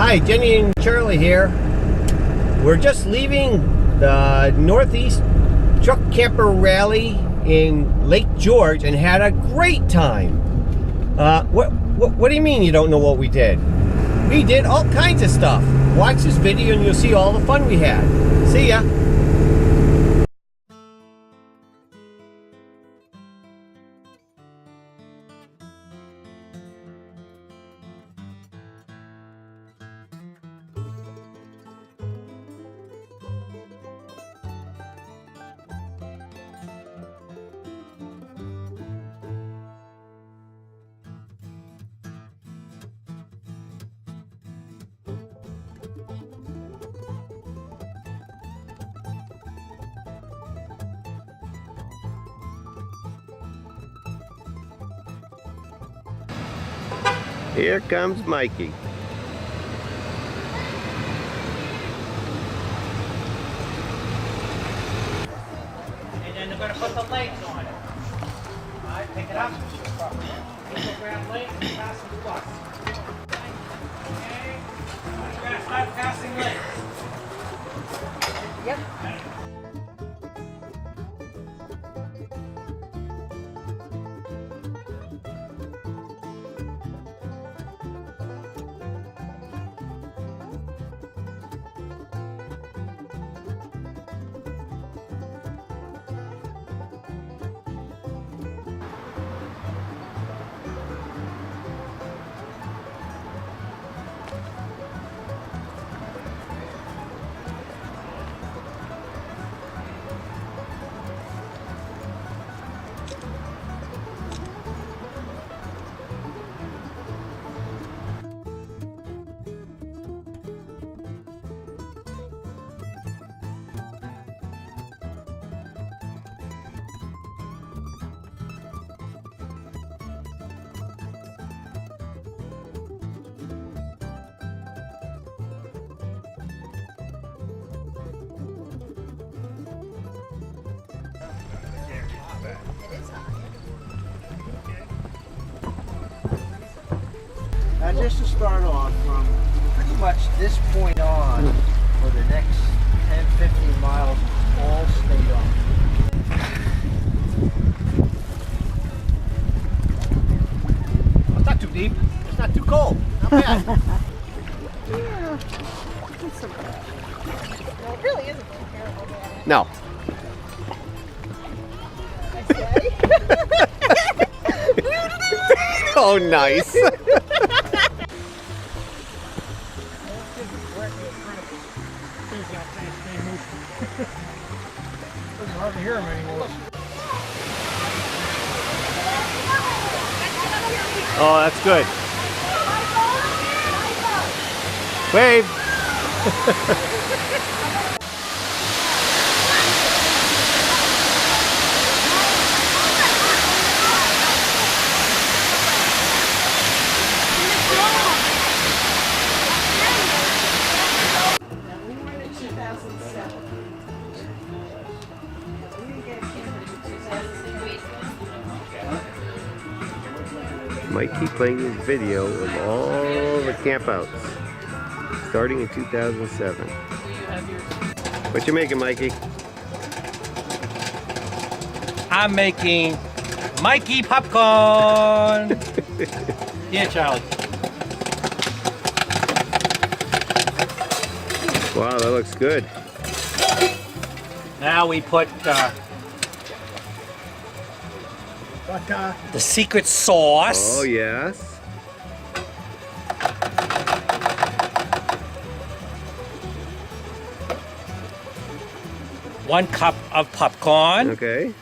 Hi, Jenny and Charlie here. We're just leaving the Northeast Truck Camper Rally in Lake George and had a great time. What do you mean you don't know what we did? We did all kinds of stuff. Watch this video and you'll see all the fun we had. See ya. Here comes Mikey. And then they're going to put the legs on it. All right, pick it up. Grab legs and pass the bus. Okay. We're going to start passing legs. Yep. Now just to start off, from pretty much this point on, for the next 10-15 miles, all stayed on. It's not too deep. It's not too cold. Not bad. Yeah, it's so bad. No, it really isn't too terrible, Dad. No. I say. Oh, nice. It's hard to hear them anymore. Oh, that's good. Wave. We went in 2007. We didn't get a camera in 2006. Mikey playing his video of all the campouts starting in 2007. What you making, Mikey? I'm making Mikey popcorn. Yeah, Charlie. Wow, that looks good. Now we put the secret sauce. Oh, yes. One cup of popcorn. Okay.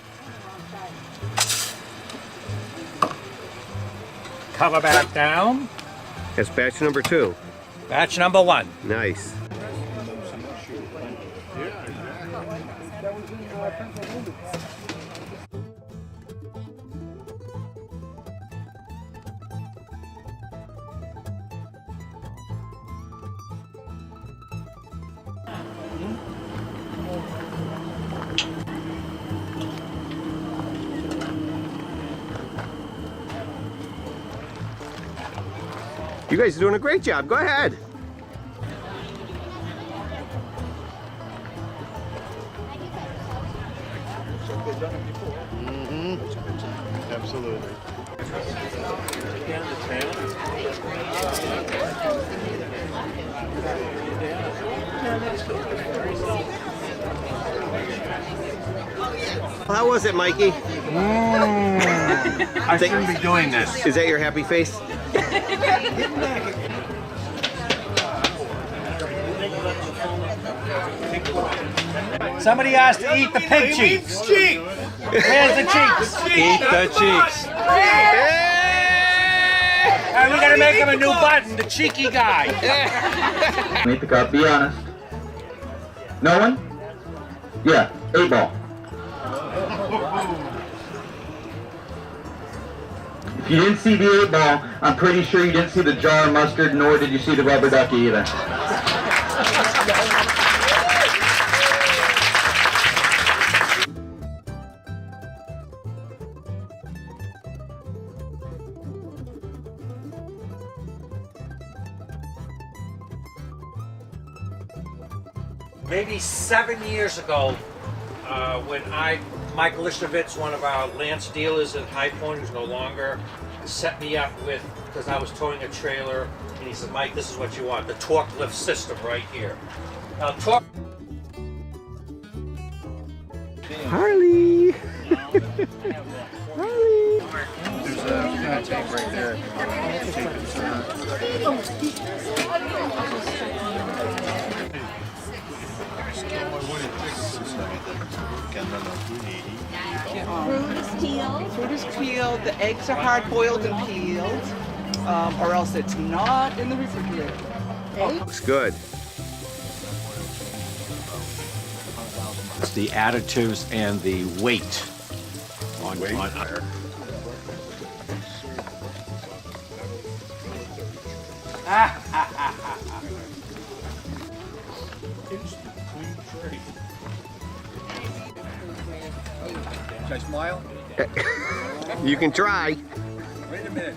Cover back down. That's batch number 2. Batch number 1. Nice. You guys are doing a great job. Go ahead. How was it, Mikey? I shouldn't be doing this. Is that your happy face? Somebody has to eat the pig cheeks. Where's the cheeks? Eat the cheeks. And we're gonna make him a new button, the cheeky guy. Make the cup, be honest. No one? Yeah, 8 ball. If you didn't see the 8 ball, I'm pretty sure you didn't see the jar of mustard, nor did you see the rubber ducky either. Maybe 7 years ago, when Mike Lishovitz, one of our Lance dealers at High Point, who's no longer, set me up with, because I was towing a trailer, and he said, Mike, this is what you want, the TORKLIFT system right here. Now, Harley! There's a tape right there. Fruit is peeled. Fruit is peeled, the eggs are hard boiled and peeled, or else it's not in the refrigerator. Looks good. It's the additives and the weight on fire. You can try. Wait a minute.